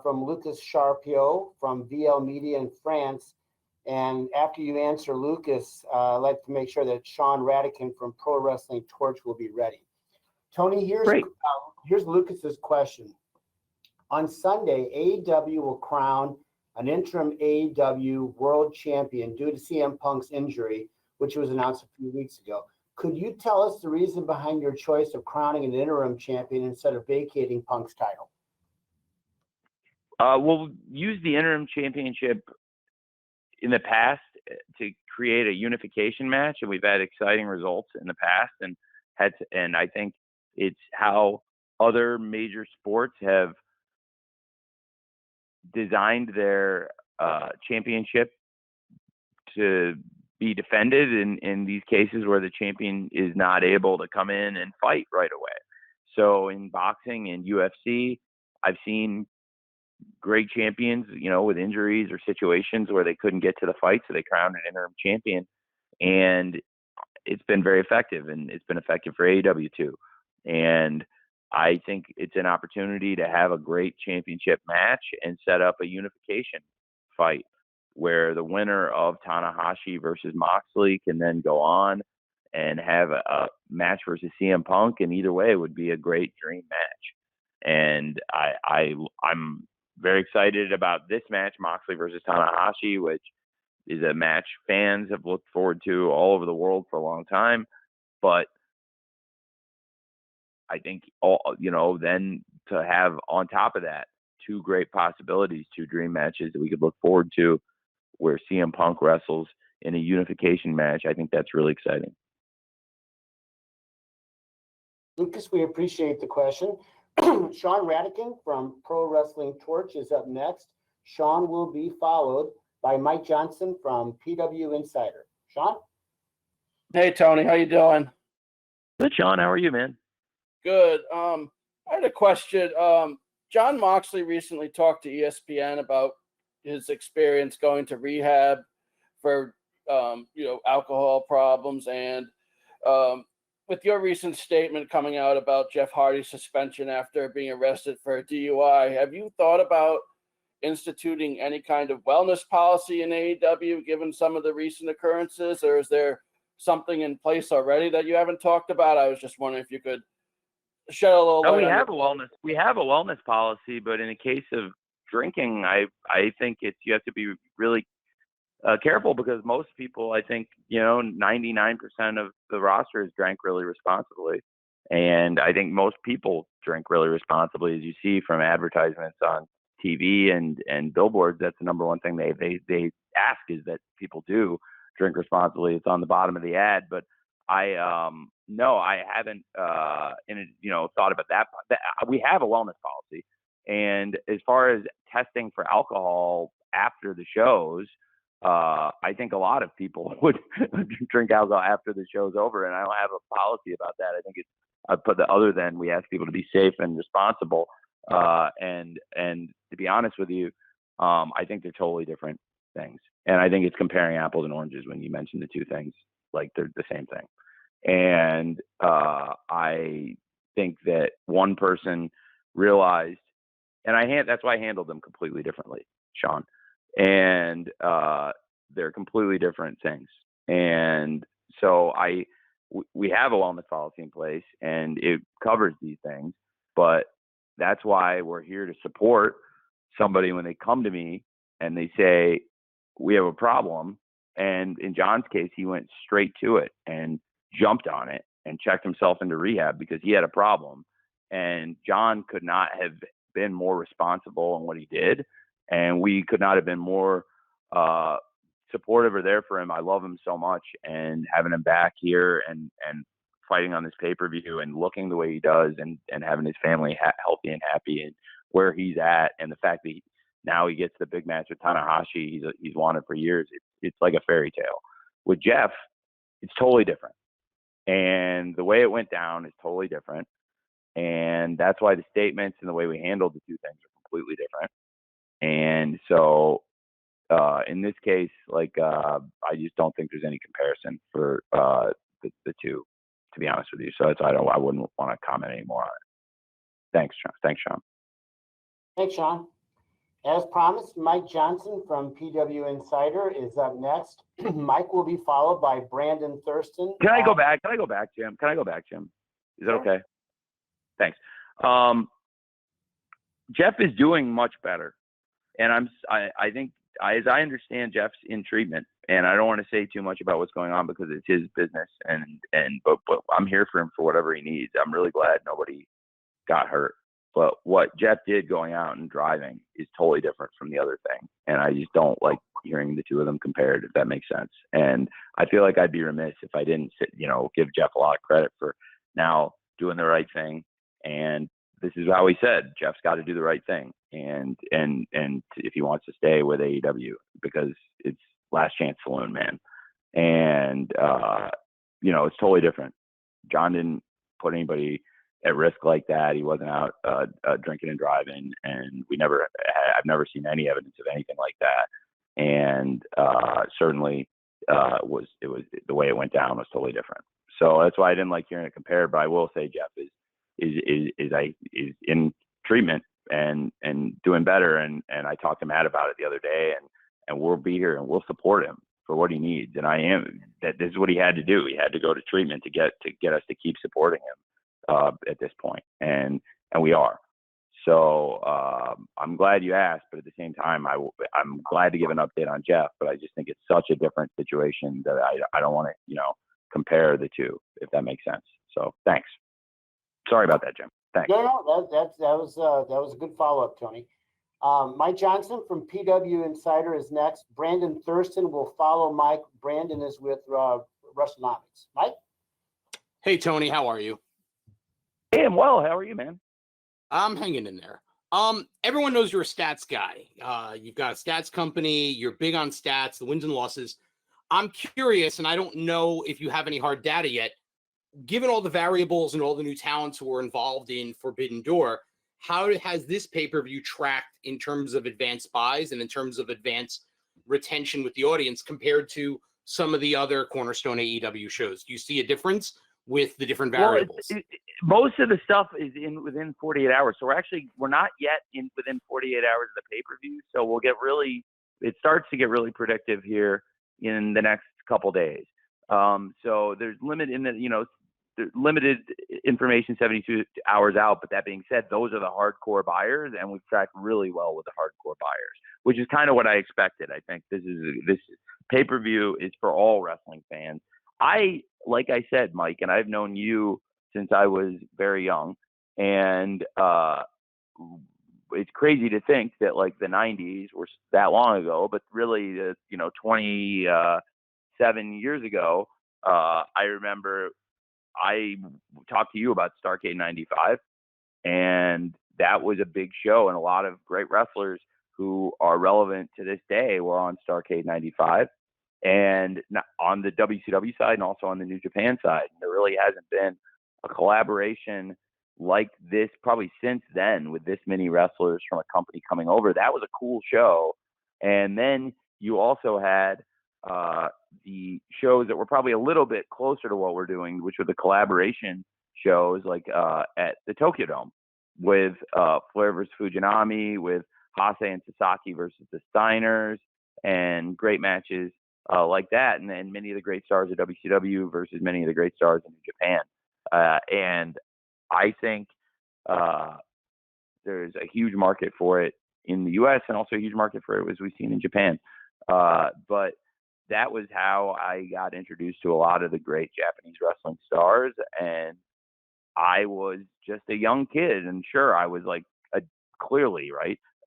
from Lucas Charpiot from VL Media in France. And after you answer Lucas, I'd like to make sure that Sean Radican from Pro Wrestling Torch will be ready. Tony, here's Lucas's question. On Sunday, AEW will crown an interim AEW World Champion due to CM Punk's injury, which was announced a few weeks ago. Could you tell us the reason behind your choice of crowning an interim champion instead of vacating Punk's title? We'll use the interim championship in the past to create a unification match, and we've had exciting results in the past, and I think it's how other major sports have designed their championship to be defended in these cases where the champion is not able to come in and fight right away. So in boxing and UFC, I've seen great champions, with injuries or situations where they couldn't get to the fight, so they crowned an interim champion, and it's been very effective, and it's been effective for AEW too. And I think it's an opportunity to have a great championship match and set up a unification fight where the winner of Tanahashi versus Moxley can then go on and have a match versus CM Punk, and either way would be a great dream match. And I'm very excited about this match, Moxley versus Tanahashi, which is a match fans have looked forward to all over the world for a long time. But I think, then to have on top of that 2 great possibilities, 2 dream matches that we could look forward to, where CM Punk wrestles in a unification match, I think that's really exciting. Lucas, we appreciate the question. Sean Radican from Pro Wrestling Torch is up next. Sean will be followed by Mike Johnson from PW Insider. Sean? Hey, Tony, how you doing? Good, Sean. How are you, man? Good. I had a question. John Moxley recently talked to ESPN about his experience going to rehab for alcohol problems, and with your recent statement coming out about Jeff Hardy's suspension after being arrested for a DUI, have you thought about instituting any kind of wellness policy in AEW given some of the recent occurrences, or is there something in place already that you haven't talked about? I was just wondering if you could shed a little light. We have a wellness policy, but in the case of drinking, I think you have to be really careful, because most people, I think, 99% of the roster has drank really responsibly. And I think most people drink really responsibly, as you see from advertisements on TV and billboards. That's the number one thing they ask, is that people do drink responsibly. It's on the bottom of the ad. But I haven't thought about that. We have a wellness policy, and as far as testing for alcohol after the shows, I think a lot of people would drink alcohol after the show's over, and I don't have a policy about that. I think other than we ask people to be safe and responsible, and to be honest with you, I think they're totally different things, and I think it's comparing apples and oranges when you mention the two things like they're the same thing. And I think that one person realized, and that's why I handled them completely differently, Sean. And they're completely different things. And so we have a wellness policy in place, and it covers these things. But that's why we're here to support somebody when they come to me and they say, we have a problem. And in John's case, he went straight to it and jumped on it and checked himself into rehab because he had a problem. And John could not have been more responsible in what he did. And we could not have been more supportive or there for him. I love him so much, and having him back here and fighting on this pay-per-view and looking the way he does, and having his family healthy and happy and where he's at, and the fact that now he gets the big match with Tanahashi he's wanted for years. It's like a fairy tale. With Jeff, it's totally different. And the way it went down is totally different. And that's why the statements and the way we handled the two things are completely different. And so in this case, I just don't think there's any comparison for the two, to be honest with you. So I wouldn't want to comment anymore on it. Thanks, Sean. Thanks, Sean. As promised, Mike Johnson from PW Insider is up next. Mike will be followed by Brandon Thurston. Can I go back, Jim? Is that okay? Thanks. Jeff is doing much better. And I think, as I understand, Jeff's in treatment, and I don't want to say too much about what's going on because it's his business, but I'm here for him for whatever he needs. I'm really glad nobody got hurt. But what Jeff did going out and driving is totally different from the other thing. And I just don't like hearing the two of them compared, if that makes sense. And I feel like I'd be remiss if I didn't give Jeff a lot of credit for now doing the right thing. And this is how he said, Jeff's got to do the right thing. And if he wants to stay with AEW, because it's last chance saloon, man. And, it's totally different. John didn't put anybody at risk like that. He wasn't out drinking and driving, and I've never seen any evidence of anything like that. And certainly it was the way it went down was totally different. So that's why I didn't like hearing it compared. But I will say Jeff is in treatment and doing better. And I talked to Matt about it the other day, and we'll be here and we'll support him for what he needs. And this is what he had to do. He had to go to treatment to get us to keep supporting him at this point. And we are. So I'm glad you asked, but at the same time, I'm glad to give an update on Jeff, but I just think it's such a different situation that I don't want to, compare the two, if that makes sense. So thanks. Sorry about that, Jim. Thanks. No, that was a good follow-up, Tony. Mike Johnson from PW Insider is next. Brandon Thurston will follow Mike. Brandon is with WrestleNomics. Mike? Hey, Tony, how are you? Hey, I'm well. How are you, man? I'm hanging in there. Everyone knows you're a stats guy. You've got a stats company. You're big on stats, the wins and losses. I'm curious, and I don't know if you have any hard data yet. Given all the variables and all the new talents who are involved in Forbidden Door, how has this pay-per-view tracked in terms of advanced buys and in terms of advanced retention with the audience compared to some of the other Cornerstone AEW shows? Do you see a difference with the different variables? Most of the stuff is within 48 hours. So we're not yet within 48 hours of the pay-per-view. So it starts to get really predictive here in the next couple days. So there's limited information 72 hours out. But that being said, those are the hardcore buyers, and we've tracked really well with the hardcore buyers, which is kind of what I expected. I think this pay-per-view is for all wrestling fans. Like I said, Mike, and I've known you since I was very young, and it's crazy to think that like the 90s were that long ago, but really, 27 years ago, I remember I talked to you about Starrcade 95, and that was a big show, and a lot of great wrestlers who are relevant to this day were on Starrcade 95. And on the WCW side and also on the New Japan side, there really hasn't been a collaboration like this probably since then, with this many wrestlers from a company coming over. That was a cool show. And then you also had the shows that were probably a little bit closer to what we're doing, which were the collaboration shows like at the Tokyo Dome with Flair versus Fujinami, with Hase and Sasaki versus the Steiners, and great matches like that, and then many of the great stars of WCW versus many of the great stars in Japan. And I think there's a huge market for it in the U.S. and also a huge market for it, as we've seen in Japan. But that was how I got introduced to a lot of the great Japanese wrestling stars. And I was just a young kid, and sure, I was like clearly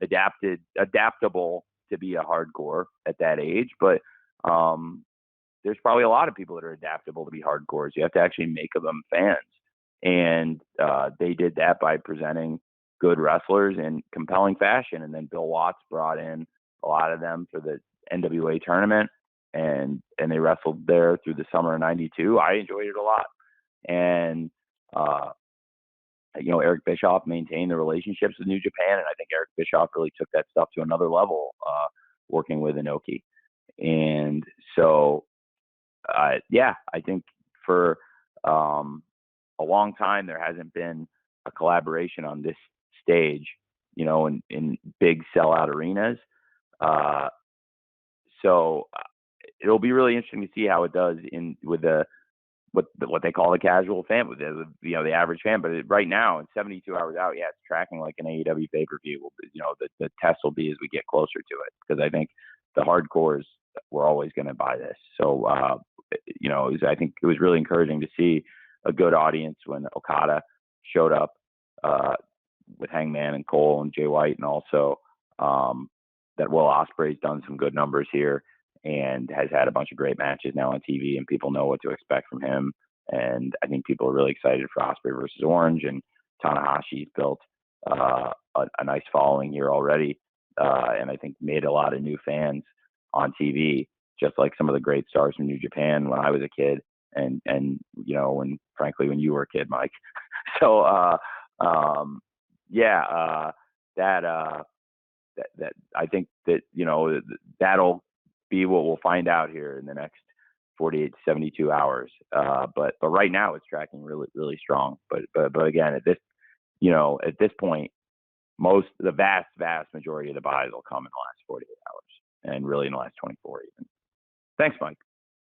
adaptable to be a hardcore at that age, but there's probably a lot of people that are adaptable to be hardcores. You have to actually make them fans. And they did that by presenting good wrestlers in compelling fashion. And then Bill Watts brought in a lot of them for the NWA tournament, and they wrestled there through the summer of '92. I enjoyed it a lot. And, Eric Bischoff maintained the relationships with New Japan. And I think Eric Bischoff really took that stuff to another level, working with Inoki. And so, I think for a long time, there hasn't been a collaboration on this stage, in big sellout arenas. So it'll be really interesting to see how it does with what they call the casual fan, with the average fan. But right now, in 72 hours out, it's tracking like an AEW pay-per-view. The test will be as we get closer to it, because I think the hardcores were always going to buy this. So, I think it was really encouraging to see a good audience when Okada showed up with Hangman and Cole and Jay White, and also that Will Ospreay's done some good numbers here and has had a bunch of great matches now on TV, and people know what to expect from him. And I think people are really excited for Ospreay versus Orange, and Tanahashi's built a nice following here already, and I think made a lot of new fans on TV, just like some of the great stars from New Japan when I was a kid, and when you were a kid, Mike. So that I think that that'll be what we'll find out here in the next 48 to 72 hours. But right now it's tracking really, really strong. But again, at this point, the vast majority of the buys will come in the last 48 hours, and really in the last 24 even. Thanks, Mike.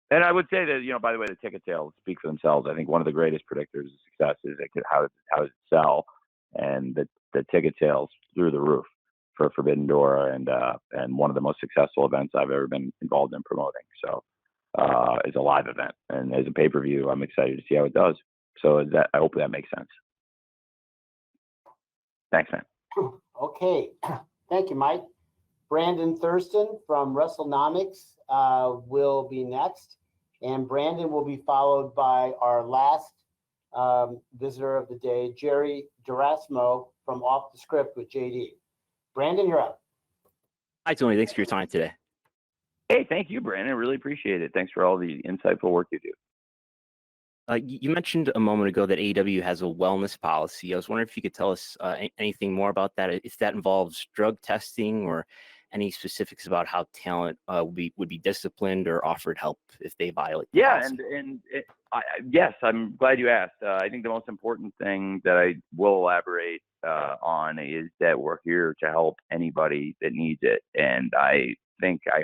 And I would say that, by the way, the ticket sales speak for themselves. I think one of the greatest predictors of success is how does it sell, and the ticket sales through the roof for Forbidden Door, and one of the most successful events I've ever been involved in promoting. So it's a live event, and as a pay-per-view, I'm excited to see how it does. So I hope that makes sense. Thanks, man. Okay. Thank you, Mike. Brandon Thurston from WrestleNomics will be next, and Brandon will be followed by our last visitor of the day, Jerry Durasmo from Off the Script with JD. Brandon, you're up. Hi, Tony. Thanks for your time today. Hey, thank you, Brandon. I really appreciate it. Thanks for all the insightful work you do. You mentioned a moment ago that AEW has a wellness policy. I was wondering if you could tell us anything more about that, if that involves drug testing or any specifics about how talent would be disciplined or offered help if they violate the Yeah, policy. yes, I'm glad you asked. I think the most important thing that I will elaborate on is that we're here to help anybody that needs it, and I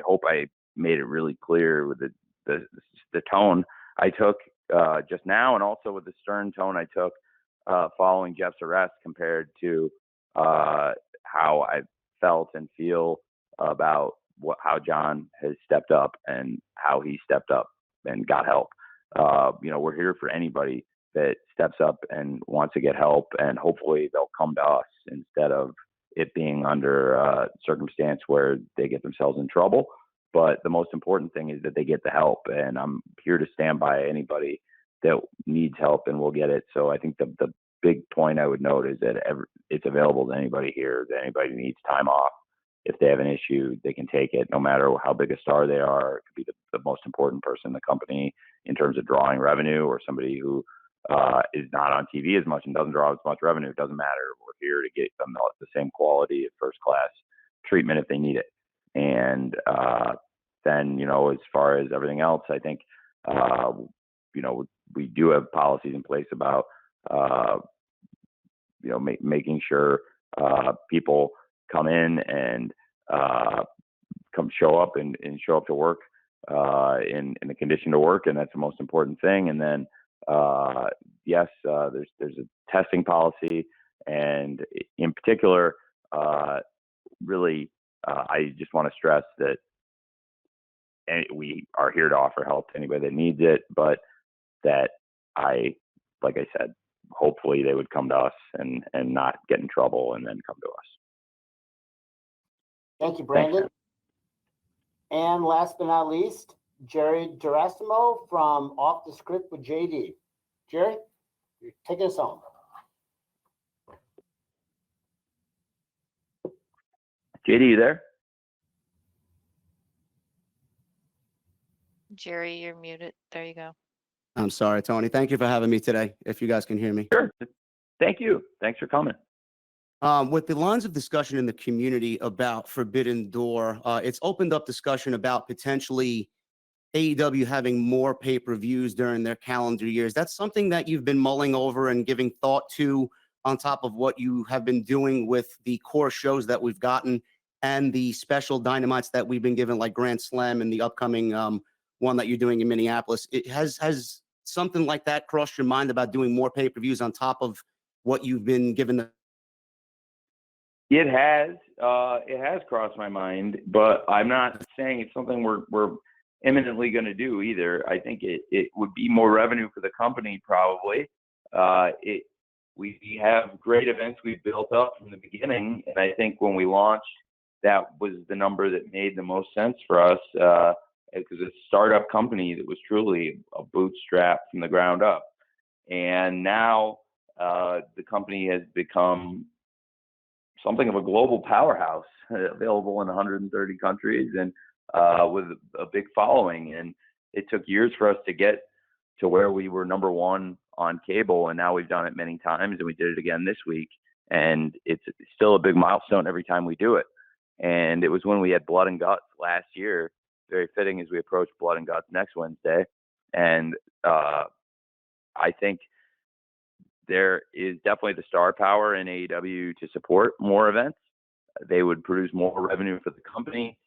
hope I made it really clear with the tone I took just now, and also with the stern tone I took following Jeff's arrest, compared to how I felt and feel about how John has stepped up and how he stepped up and got help. We're here for anybody that steps up and wants to get help, and hopefully they'll come to us instead of it being under a circumstance where they get themselves in trouble. But the most important thing is that they get the help, and I'm here to stand by anybody that needs help, and will get it. So I think the big point I would note is that it's available to anybody here, that anybody who needs time off. If they have an issue, they can take it, no matter how big a star they are. It could be the most important person in the company in terms of drawing revenue, or somebody who is not on TV as much and doesn't draw as much revenue. It doesn't matter. We're here to get them the same quality of first-class treatment if they need it. And then, as far as everything else, I think, we do have policies in place about, making sure people come in and come show up and show up to work in the condition to work, and that's the most important thing. And then yes, there's a testing policy, and in particular, really, I just want to stress that we are here to offer help to anybody that needs it, but that like I said, hopefully they would come to us and not get in trouble and then come to us. Thank you, Brandon. Thanks. And last but not least, Jerry Gerasimo from Off the Script with JD. Jerry, you're taking us home. JD, you there? Jerry, you're muted. There you go. I'm sorry, Tony. Thank you for having me today, if you guys can hear me. Sure. Thank you. Thanks for coming. With the lines of discussion in the community about Forbidden Door, it's opened up discussion about potentially AEW having more pay-per-views during their calendar years. That's something that you've been mulling over and giving thought to, on top of what you have been doing with the core shows that we've gotten and the special dynamites that we've been given, like Grand Slam and the upcoming one that you're doing in Minneapolis. It has something like that crossed your mind about doing more pay-per-views on top of what you've been given? It has crossed my mind, but I'm not saying it's something we're imminently going to do either. I think it would be more revenue for the company, probably. We have great events we've built up from the beginning, and I think when we launched, that was the number that made the most sense for us, because it's a startup company that was truly a bootstrap from the ground up. And now the company has become something of a global powerhouse, available in 130 countries and with a big following. And it took years for us to get to where we were number one on cable, and now we've done it many times, and we did it again this week. And it's still a big milestone every time we do it. And it was when we had Blood and Guts last year, very fitting as we approach Blood and Guts next Wednesday. And I think there is definitely the star power in AEW to support more events. They would produce more revenue for the company.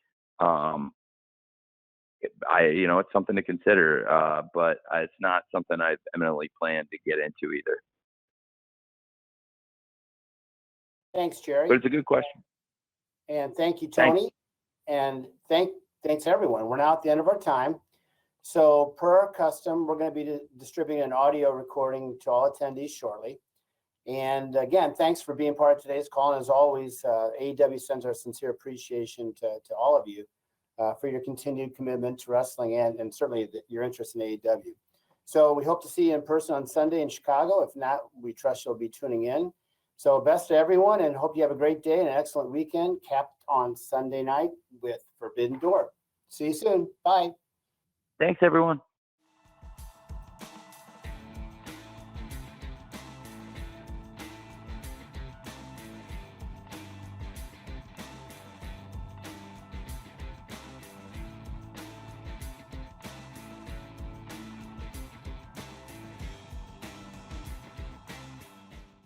It's something to consider, but it's not something I've eminently planned to get into either. Thanks, Jerry. But it's a good question. And thank you, Tony. Thanks. And thanks everyone. We're now at the end of our time. So per our custom, we're going to be distributing an audio recording to all attendees shortly. And again, thanks for being part of today's call. And as always, AEW sends our sincere appreciation to all of you for your continued commitment to wrestling and certainly your interest in AEW. So we hope to see you in person on Sunday in Chicago. If not, we trust you'll be tuning in. So best to everyone, and hope you have a great day and an excellent weekend, capped on Sunday night with Forbidden Door. See you soon. Bye. Thanks, everyone.